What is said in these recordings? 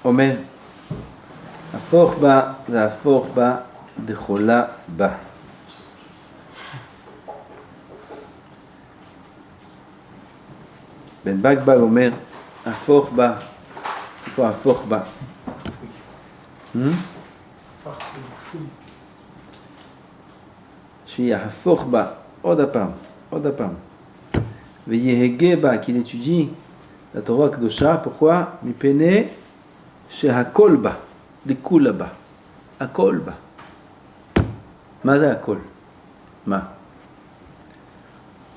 אומר, הפוך בה והפוך בה דחולה בה. בן בגבג אומר, הפוך בה, c'est quoi הפוך בה? שיהפוך בה, עוד הפעם. ויהגה בה, qu'il étudie la Torah הקדושה, pourquoi? מפני שהכל בה, לכולה בה, הכל בה. מה זה הכל? מה?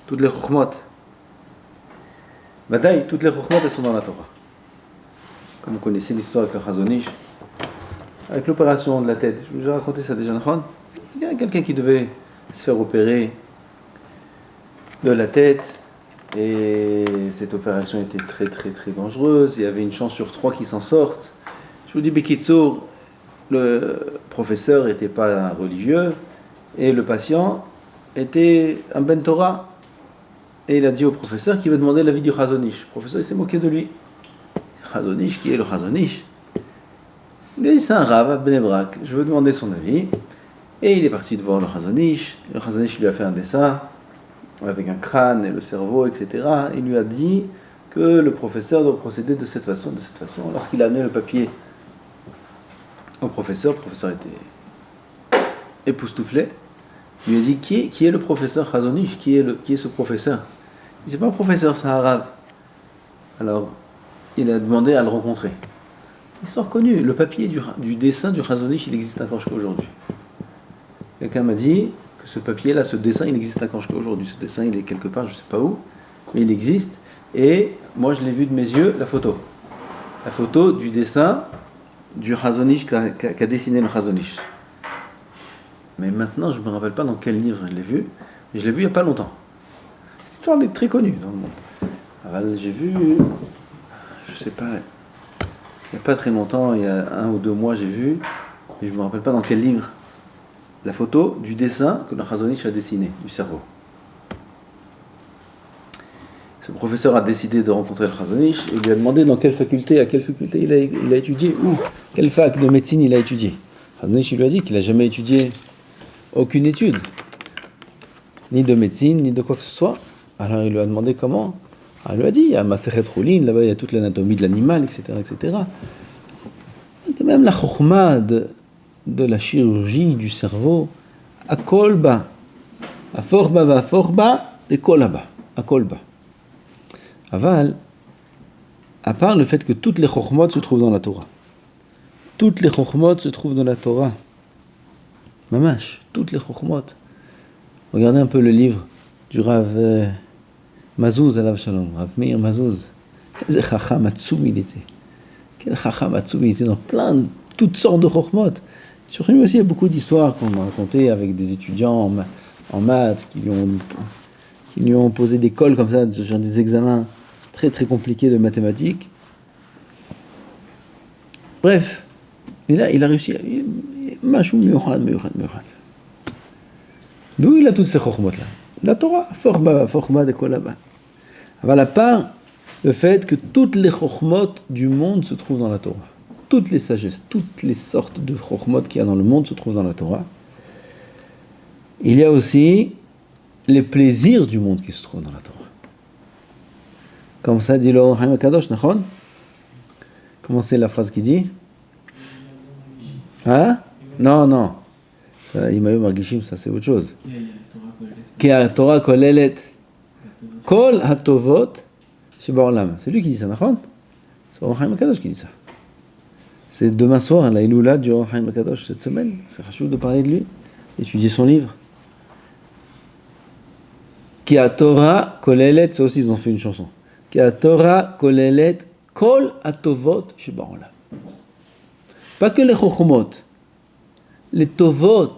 toutes les חוכמות. ודאי, toutes les חוכמות elles sont dans la Torah. Comme vous connaissez l'histoire avec le Chazon Ish, avec l'opération de la tête. Je vous ai raconté ça déjà, non? Il y a quelqu'un qui devait se faire opérer de la tête, et cette opération était très très très dangereuse. Il y avait une chance sur 3 qui s'en sortent. Je vous dis, Bekitsour, le professeur n'était pas religieux, et le patient était un Ben Torah. Et il a dit au professeur qu'il veut demander l'avis du Chazon Ish. Le professeur il s'est moqué de lui. Chazon Ish, qui est le Chazon Ish? Il a dit, c'est un Rav à Bnei Brak, je veux demander son avis. Et il est parti devant le Chazon Ish. Le Chazon Ish lui a fait un dessin avec un crâne et le cerveau, etc. Il lui a dit que le professeur doit procéder de cette façon. Lorsqu'il a amené le papier au professeur, le professeur était époustouflé. Il lui a dit, qui est le professeur Chazon Ish? Qui est ce professeur? Il dit, c'est pas un professeur, c'est un Rav. Alors, il a demandé à le rencontrer. Histoire connue, le papier du dessin du Chazon Ish, il existe encore jusqu'à aujourd'hui. Quelqu'un m'a dit que ce papier-là, ce dessin, il existe encore jusqu'à aujourd'hui. Ce dessin, il est quelque part, je ne sais pas où, mais il existe. Et moi, je l'ai vu de mes yeux, la photo. La photo du dessin du Chazon Ish qu'a dessiné le Chazon Ish. Mais maintenant, je ne me rappelle pas dans quel livre je l'ai vu, mais je l'ai vu il n'y a pas longtemps. Cette histoire est très connue dans le monde. Alors, j'ai vu, je ne sais pas, il n'y a pas très longtemps, il y a 1 ou 2 mois, j'ai vu, mais je ne me rappelle pas dans quel livre, la photo du dessin que le Chazon Ish a dessiné, du cerveau. Ce professeur a décidé de rencontrer le Chazon Ish et lui a demandé à quelle faculté il a étudié, ou quelle fac de médecine il a étudié. Le Chazon Ish lui a dit qu'il n'a jamais étudié aucune étude, ni de médecine, ni de quoi que ce soit. Alors il lui a demandé comment. Alors il lui a dit, il y a Masechet Choulin, là-bas il y a toute l'anatomie de l'animal, etc. Et même la chokhma de la chirurgie du cerveau, akol ba, aforba va aforba, et kolaba, akol ba. Aval, à part le fait que toutes les chokhmot se trouvent dans la Torah. Toutes les chokhmot se trouvent dans la Torah. Mamash, toutes les chokhmot. Regardez un peu le livre du Rav Mazouz, alav shalom, Rav Meir Mazouz. Quel chacham atzoum il était. Quel chacham atzoum il était dans toutes sortes de chokhmot. Sur lui aussi, il y a beaucoup d'histoires qu'on m'a racontées avec des étudiants en maths qui lui ont posé des cols comme ça, genre des examens très très compliqués de mathématiques. Bref, il a réussi. Mashou miouhad. D'où il a toutes ces chokhmot-là? La Torah, forba de kolaba. À part le fait que toutes les chokhmot du monde se trouvent dans la Torah. Toutes les sagesses, toutes les sortes de chokhmot qu'il y a dans le monde se trouvent dans la Torah. Il y a aussi les plaisirs du monde qui se trouvent dans la Torah. Comme ça dit le Or HaChaim Kadosh, nachon? Comment c'est la phrase qui dit? Hein? Non. Ça, Imayu Margishim, ça c'est autre chose. Ki ha-Torah kolelet kol ha-tovot shebaolam. C'est lui qui dit ça, nachon? C'est Or HaChaim Kadosh qui dit ça. C'est demain soir, la Iloula du Or HaChaim Kadosh cette semaine. C'est rachou de parler de lui, étudier son livre. Ki ha-Torah kolelet, ça aussi ils ont fait une chanson. Ki ha-Torah kolelet kol ha-tovot shebaolam. Pas que les chokhmot, les tovot.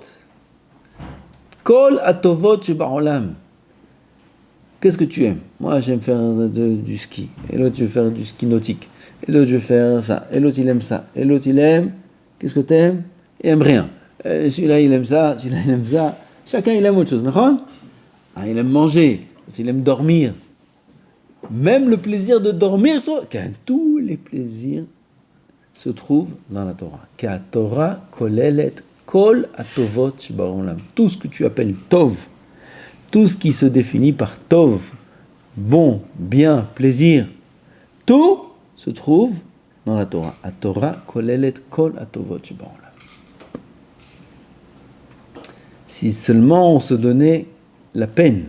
Kol ha-tovot shebaolam. Qu'est-ce que tu aimes? Moi, j'aime faire du ski. Et l'autre, je vais faire du ski nautique. Et l'autre, je vais faire ça. Et l'autre, il aime ça. Et l'autre, il aime... Qu'est-ce que tu aimes? Il aime rien. Et celui-là, il aime ça. Celui-là, il aime ça. Chacun, il aime autre chose. Il aime manger. Il aime dormir. Même le plaisir de dormir, tous les plaisirs se trouve dans la Torah. Ka Torah kolelet kol atovot shebaolam. Tout ce que tu appelles tov, tout ce qui se définit par tov, bon, bien, plaisir, tout se trouve dans la Torah. A Torah kolelet kol atovot shebaolam. Si seulement on se donnait la peine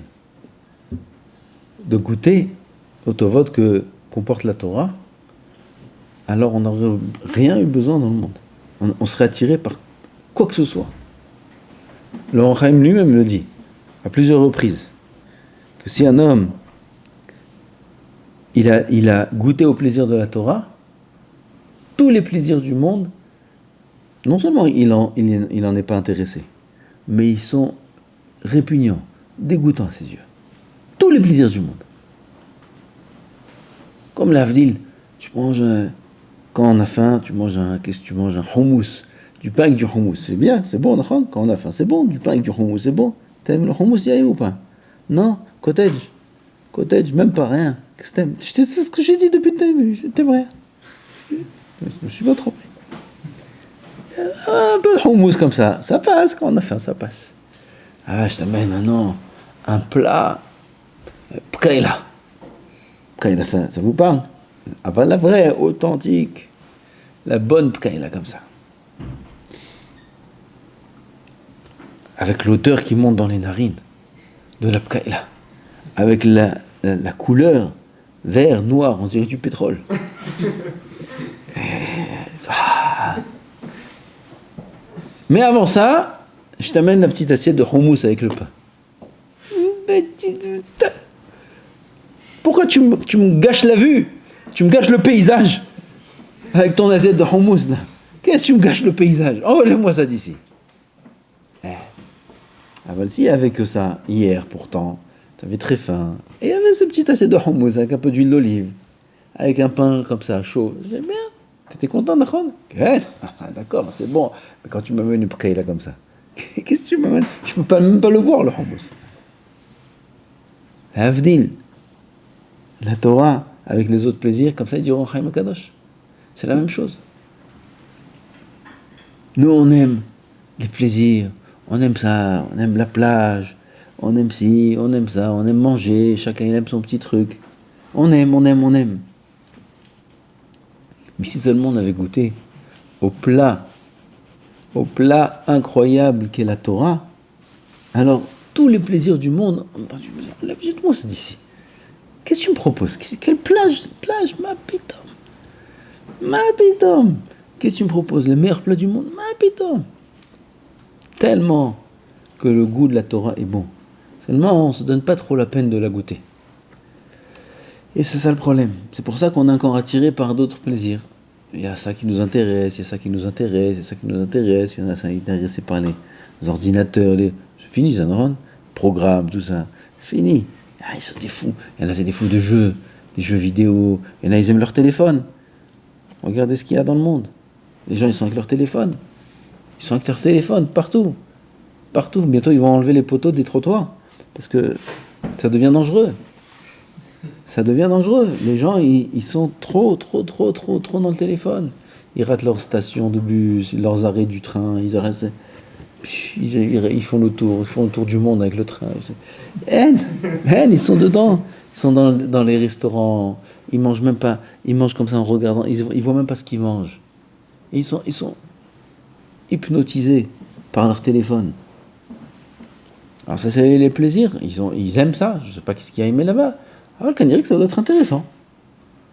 de goûter au tovot que comporte la Torah, alors on n'aurait rien eu besoin dans le monde. On serait attiré par quoi que ce soit. Le Ohr HaChaim lui-même le dit, à plusieurs reprises, que si un homme, il a goûté au plaisir de la Torah, tous les plaisirs du monde, non seulement il n'en est pas intéressé, mais ils sont répugnants, dégoûtants à ses yeux. Tous les plaisirs du monde. Comme l'avdil, tu manges quand on a faim, tu manges un houmous, du pain avec du houmous. C'est bien, c'est bon, quand on a faim, c'est bon, du pain avec du houmous, c'est bon. T'aimes le houmous, y ou pas? Non, cottage, même pas rien. Qu'est-ce que t'aimes? C'est ce que j'ai dit depuis le début, t'aimes rien. Je me suis pas trompé. Un peu de houmous comme ça passe quand on a faim, ça passe. Ah, je t'amène un plat, pkaïla. Pkaïla, ça vous parle? Ah ben la vraie, authentique, la bonne pkaïla comme ça. Avec l'odeur qui monte dans les narines de la pkaïla. Avec la couleur vert, noir, on dirait du pétrole. Mais avant ça, je t'amène la petite assiette de houmous avec le pain. Pourquoi tu me gâches la vue? Tu me gâches le paysage avec ton assiette de houmous là. Qu'est-ce que tu me gâches le paysage? Enlève-moi ça d'ici. Ah ben si, avec ça, hier pourtant, t'avais très faim. Et il y avait ce petit assiette de houmous avec un peu d'huile d'olive, avec un pain comme ça, chaud. J'aime bien. T'étais content, d'accord? D'accord, c'est bon. Mais quand tu m'amènes une pkaïla comme ça, qu'est-ce que tu m'amènes? Je peux même pas le voir, le houmous. Avdil, la Torah, avec les autres plaisirs, comme ça, il dit Ohr HaChaim Kadosh. C'est la même chose. Nous, on aime les plaisirs, on aime ça, on aime la plage, on aime ci, on aime ça, on aime manger, chacun il aime son petit truc. On aime. Mais si seulement on avait goûté au plat incroyable qu'est la Torah, alors tous les plaisirs du monde, jette-moi ça d'ici. Qu'est-ce que tu me proposes? Quelle plage, ma pitom. Qu'est-ce que tu me proposes? Les meilleurs plats du monde, ma pitom. Tellement que le goût de la Torah est bon. Seulement, on ne se donne pas trop la peine de la goûter. Et c'est ça le problème. C'est pour ça qu'on est encore attiré par d'autres plaisirs. Il y a ça qui nous intéresse, il y a ça qui nous intéresse, il y a ça qui nous intéresse, il y en a ça qui est intéressé par les ordinateurs, c'est fini ça, non? Programmes, tout ça. C'est fini. Ah, ils sont des fous. Il y en a, c'est des fous de jeux, des jeux vidéo. Il y en a, ils aiment leur téléphone. Regardez ce qu'il y a dans le monde. Les gens, ils sont avec leur téléphone. Ils sont avec leur téléphone, partout. Bientôt, ils vont enlever les poteaux des trottoirs. Parce que ça devient dangereux. Les gens, ils sont trop dans le téléphone. Ils ratent leur station de bus, leurs arrêts du train, ils font le tour du monde avec le train. Ils sont dedans. Ils sont dans les restaurants. Ils mangent même pas. Ils mangent comme ça en regardant. Ils voient même pas ce qu'ils mangent. Et ils sont hypnotisés par leur téléphone. Alors ça, c'est les plaisirs. Ils aiment ça. Je sais pas qu'est-ce qu'il y a aimé là-bas. Alors qu'on dirait que ça doit être intéressant.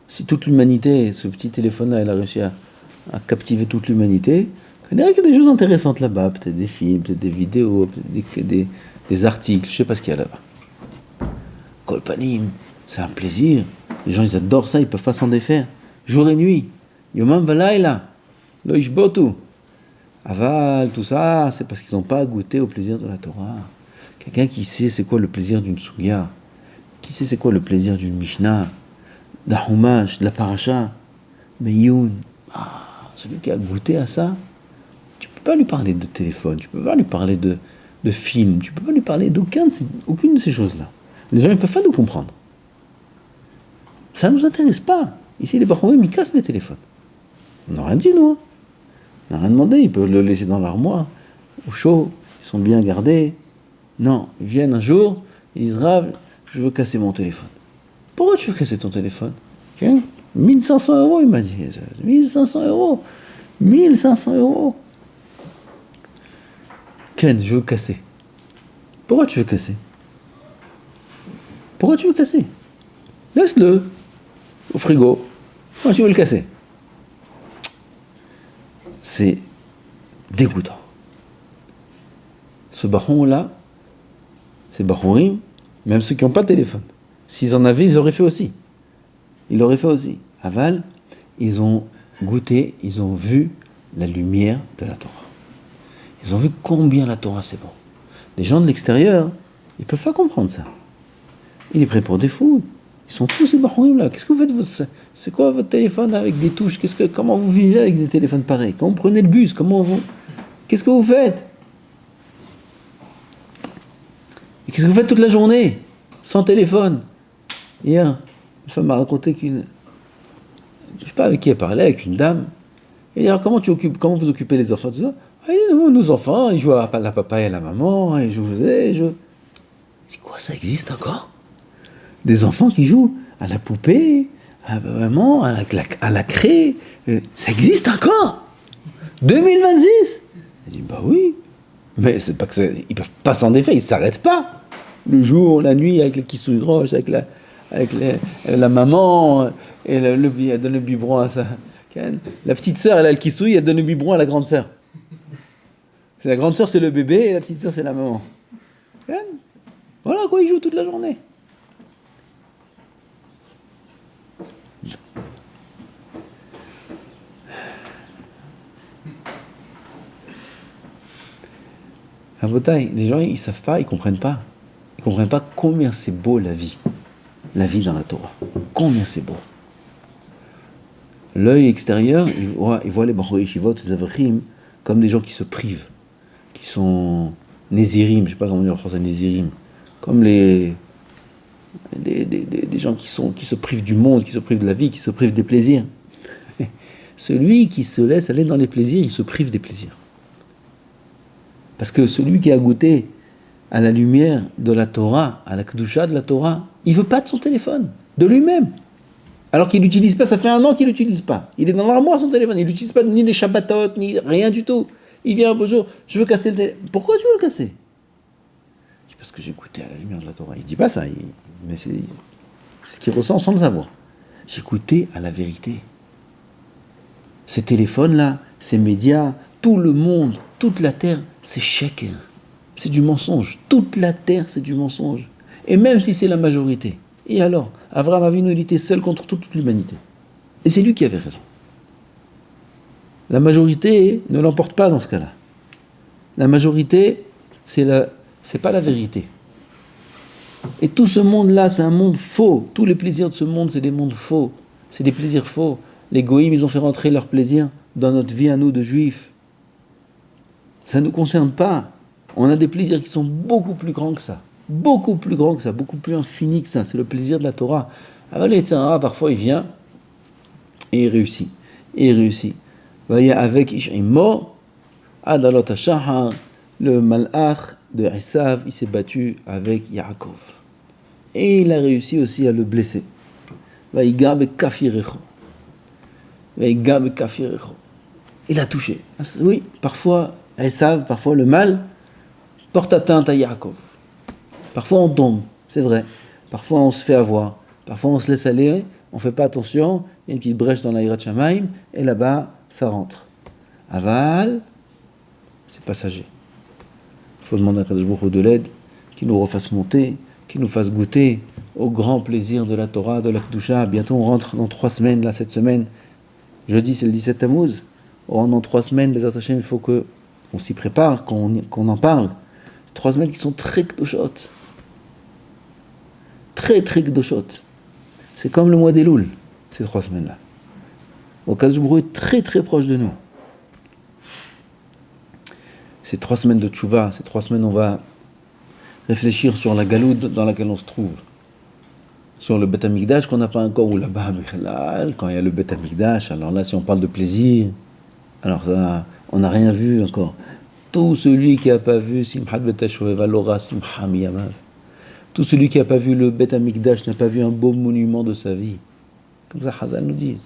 Si toute l'humanité, ce petit téléphone-là, elle a réussi à captiver toute l'humanité, on dirait qu'il y a des choses intéressantes là-bas, peut-être des films, peut-être des vidéos, peut-être des articles, je sais pas ce qu'il y a là-bas. Kolpanim, c'est un plaisir. Les gens, ils adorent ça, ils peuvent pas s'en défaire. Jour et nuit. Yomam valayla. Lo ishbotu. Aval, tout ça, c'est parce qu'ils n'ont pas goûté au plaisir de la Torah. Quelqu'un qui sait c'est quoi le plaisir d'une souya, qui sait c'est quoi le plaisir d'une Mishnah, d'un Humash, de la Paracha, Meyoun, celui qui a goûté à ça, tu peux pas lui parler de téléphone, tu peux pas lui parler de film, tu peux pas lui parler d'aucune de ces choses-là. Les gens ne peuvent pas nous comprendre. Ça ne nous intéresse pas. Ici, les Bachorim, ils cassent les téléphones. On n'a rien dit, nous. On n'a rien demandé. Ils peuvent le laisser dans l'armoire, au chaud. Ils sont bien gardés. Non, ils viennent un jour, ils disent Rav, je veux casser mon téléphone. Pourquoi tu veux casser ton téléphone? 1500 €, il m'a dit. 1500 €. 1500 €. Ken, je veux casser. Pourquoi tu veux casser? Pourquoi tu veux casser? Laisse-le au frigo. Pourquoi tu veux le casser? C'est dégoûtant. Ce baron-là, ces barourim, même ceux qui n'ont pas de téléphone, s'ils en avaient, ils auraient fait aussi. Ils l'auraient fait aussi. Aval, ils ont goûté, ils ont vu la lumière de la Torah. Ils ont vu combien la Torah c'est bon. Les gens de l'extérieur, ils ne peuvent pas comprendre ça. Il est prêt pour des fous. Ils sont fous ces barourim là. Qu'est-ce que vous faites? C'est quoi votre téléphone avec des touches? Comment vous vivez avec des téléphones pareils? Quand vous prenez le bus, qu'est-ce que vous faites? Et qu'est-ce que vous faites toute la journée sans téléphone? Hier, une femme m'a raconté je ne sais pas avec qui elle parlait, avec une dame. Et alors, comment vous occupez les enfants? Ah, nos enfants, ils jouent à la papa et à la maman, ils jouent. C'est quoi, ça existe encore? Des enfants qui jouent à la poupée, à la maman, à la craie. Ça existe encore? 2026? Elle dit, bah oui. Mais c'est pas que ils peuvent pas s'en défaire, ils s'arrêtent pas. Le jour, la nuit, avec les kissouilles roches, avec la maman, et elle donne le biberon à sa... La petite sœur, elle a le kissouille, elle donne le biberon à la grande sœur. La grande sœur, c'est le bébé, et la petite sœur, c'est la maman. Voilà quoi, ils jouent toute la journée. À Botaï, les gens, ils savent pas, ils comprennent pas. Ils comprennent pas combien c'est beau la vie dans la Torah. Combien c'est beau. L'œil extérieur, il voit les Bahoi Yeshivot, les Avachim, comme des gens qui se privent, qui sont Nézirim, je sais pas comment dire en français, Nézirim, comme des gens qui se privent du monde, qui se privent de la vie, qui se privent des plaisirs. Celui qui se laisse aller dans les plaisirs, il se prive des plaisirs. Parce que celui qui a goûté à la lumière de la Torah, à la Kedusha de la Torah, il veut pas de son téléphone, de lui-même. Alors qu'il l'utilise pas, ça fait 1 an qu'il l'utilise pas. Il est dans l'armoire son téléphone, il n'utilise pas ni les Shabbatot, ni rien du tout. Il vient un beau jour, je veux casser le téléphone. Pourquoi tu veux le casser? Je dis parce que j'ai goûté à la lumière de la Torah. Il dit pas ça, mais c'est ce qu'il ressent sans le savoir. J'ai goûté à la vérité. Ces téléphones-là, ces médias, tout le monde, toute la terre, c'est sheker. C'est du mensonge. Toute la terre, c'est du mensonge. Et même si c'est la majorité. Et alors, Avraham Avinu, il était seul contre toute l'humanité. Et c'est lui qui avait raison. La majorité ne l'emporte pas dans ce cas-là. La majorité, c'est pas la vérité. Et tout ce monde-là, c'est un monde faux. Tous les plaisirs de ce monde, c'est des mondes faux. C'est des plaisirs faux. Les goïms, ils ont fait rentrer leurs plaisirs dans notre vie à nous de juifs. Ça ne nous concerne pas. On a des plaisirs qui sont beaucoup plus grands que ça. Beaucoup plus grands que ça, beaucoup plus infinis que ça. C'est le plaisir de la Torah. Alors les tzara, parfois, il vient et il réussit. Et il réussit. Voyez, avec Ish'imo, Adalot HaShahar, le malach de Esav, il s'est battu avec Yaakov. Et il a réussi aussi à le blesser. Vaïga bekafirecho. Vaïga bekafirecho. Il a touché. Oui, parfois, Esav, parfois le mal porte atteinte à Yaakov. Parfois on tombe, c'est vrai. Parfois on se fait avoir. Parfois on se laisse aller, on ne fait pas attention, il y a une petite brèche dans la Hirat Shamaim, et là-bas, ça rentre. Aval, c'est passager. Il faut demander à Kadosh Baruch Hu de l'aide, qu'il nous refasse monter, qu'il nous fasse goûter au grand plaisir de la Torah, de la Kedusha. Bientôt on rentre dans 3 semaines, là, cette semaine. Jeudi, c'est le 17 Tammuz. On rentre dans 3 semaines, les attachés, il faut qu'on s'y prépare, qu'on en parle. 3 semaines qui sont très Kedushot. Très, très Kedushot. C'est comme le mois d'Elul, ces 3 semaines-là. Au Kadosh Baruch Hu est très, très proche de nous. Ces 3 semaines de Tchouva, ces 3 semaines, on va réfléchir sur la galoute dans laquelle on se trouve. sur le Beth Amikdash qu'on n'a pas encore, ou là-bas, quand il y a le Beth Amikdash, alors là, si on parle de plaisir, alors ça, on n'a rien vu encore. Tout celui qui n'a pas vu Simchat Bet HaShoeva l'ora Simcha Miyamav. Tout celui qui n'a pas vu le Beth Amikdash n'a pas vu un beau monument de sa vie. Comme ça, Chazal nous dit.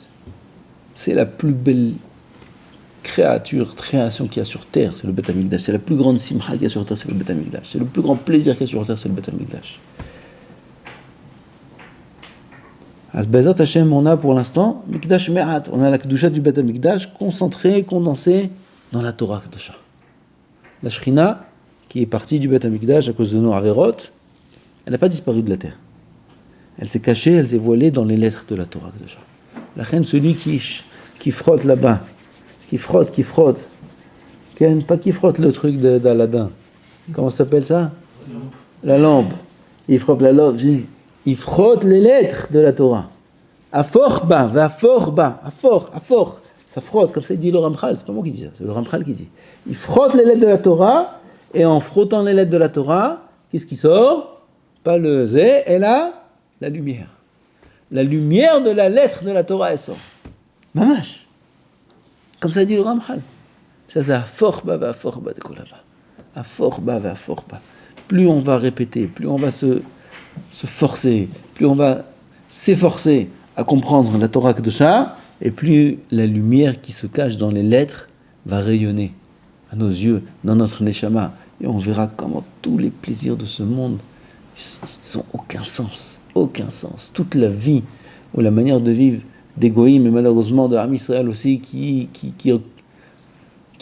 C'est la plus belle création qu'il y a sur terre, c'est le Beth Amikdash. C'est la plus grande Simcha qu'il y a sur terre, c'est le Beth Amikdash. C'est le plus grand plaisir qu'il y a sur terre, c'est le Beth Amikdash. À Bezat Hashem, on a pour l'instant Mikdash Me'at. On a la Kedusha du Beth Amikdash concentrée, condensée dans la Torah Kedusha. La Shrina, qui est partie du Beth Amikdash à cause de nos Averot, elle n'a pas disparu de la terre. Elle s'est cachée, elle s'est voilée dans les lettres de la Torah Kedusha. La reine, celui qui frotte là-bas, qui frotte, pas qui frotte le truc d'Aladin. Comment ça s'appelle ça? La lampe. Il frotte la lampe, il frotte les lettres de la Torah. Afor bas, afor. Ça frotte, comme ça dit le Ramchal, c'est pas moi qui dis ça, c'est le Ramchal qui dit. Il frotte les lettres de la Torah, et en frottant les lettres de la Torah, qu'est-ce qui sort? Pas le zé, et là, la lumière. La lumière de la lettre de la Torah, elle sort. Mamash. Comme ça dit le Ramchal. Ça, c'est afor bas de kolaba. Afor bas. Plus on va répéter, plus on va se forcer, plus on va s'efforcer à comprendre la Torah Kedusha, et plus la lumière qui se cache dans les lettres va rayonner à nos yeux, dans notre neshama, et on verra comment tous les plaisirs de ce monde ils n'ont aucun sens. Toute la vie ou la manière de vivre des goïms, et malheureusement de Am Israël aussi, qui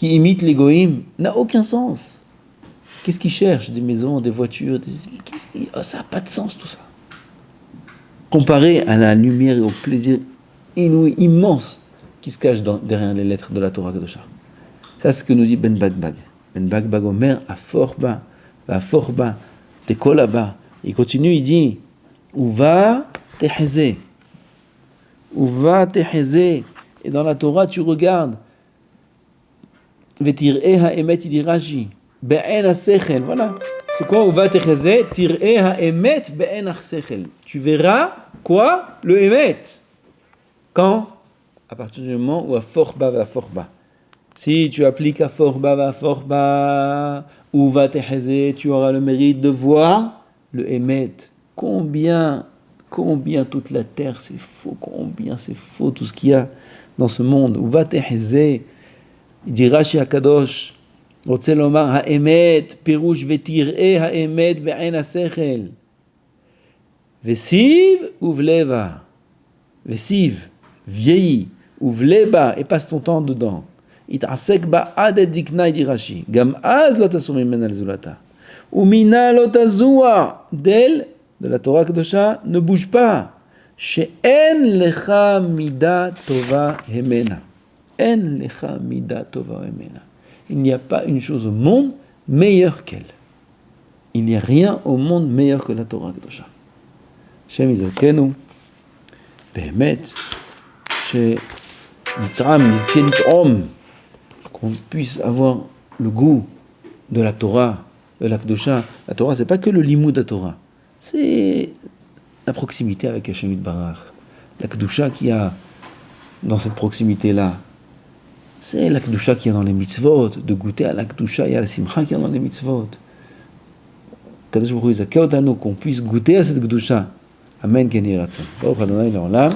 imite les goïms, n'a aucun sens. Qu'est-ce qu'ils cherchent? Des maisons, des voitures, ça n'a pas de sens tout ça. Comparé à la lumière et au plaisir inouï, immense, qui se cache derrière les lettres de la Torah Kedusha. Ça, c'est ce que nous dit Ben Bagbag. Ben Bagbag Omer, afor ba, tekol ba. Il continue, il dit, Uva teheze. Et dans la Torah, tu regardes, Vetir'e ha'emet, il dit Rashi. Be'en ha'sechel, voilà. C'est quoi? Uva techeze, tir'e ha'emet be'en ha'sechel. Tu verras quoi? Le emet. Quand? À partir du moment où afor ba. Si tu appliques afor ba, uva techeze, tu auras le mérite de voir le emet. Combien toute la terre c'est faux, combien c'est faux tout ce qu'il y a dans ce monde. Uva techeze, il dit Rashi HaKadosh, רוצה לומר, האמת, פירוש ותראה האמת בעין השכל. וסיב ובלבה. וסיב, vieillit, ובלבה, et passe ton temps dedans. יתעסק בה עד דקנאי די רש"י. גם אז לא תסור ממנה לזולתה. ומינה לא תזוע. d'elle, de la Torah הקדושה, ne bouge pas. שאין לך מידה טובה המנה. אין לך מידה טובה המנה. Il n'y a pas une chose au monde meilleure qu'elle. Il n'y a rien au monde meilleur que la Torah Kedusha. Shem Yizalkenu, Behemet, qu'on puisse avoir le goût de la Torah, de la Kedusha. La Torah, c'est pas que le limoud de la Torah, c'est la proximité avec Hashem Yitbarach. La Kedusha qu'il y a dans cette proximité-là. C'est la Kedusha qui est dans les mitzvot, de goûter à la Kedusha et à la Simcha qui est dans les mitzvot. Kadosh Baruch Hu, qu'on puisse goûter à cette Kedusha. Amen, Ken Yiratzon. Baruch Adonai Le'olam.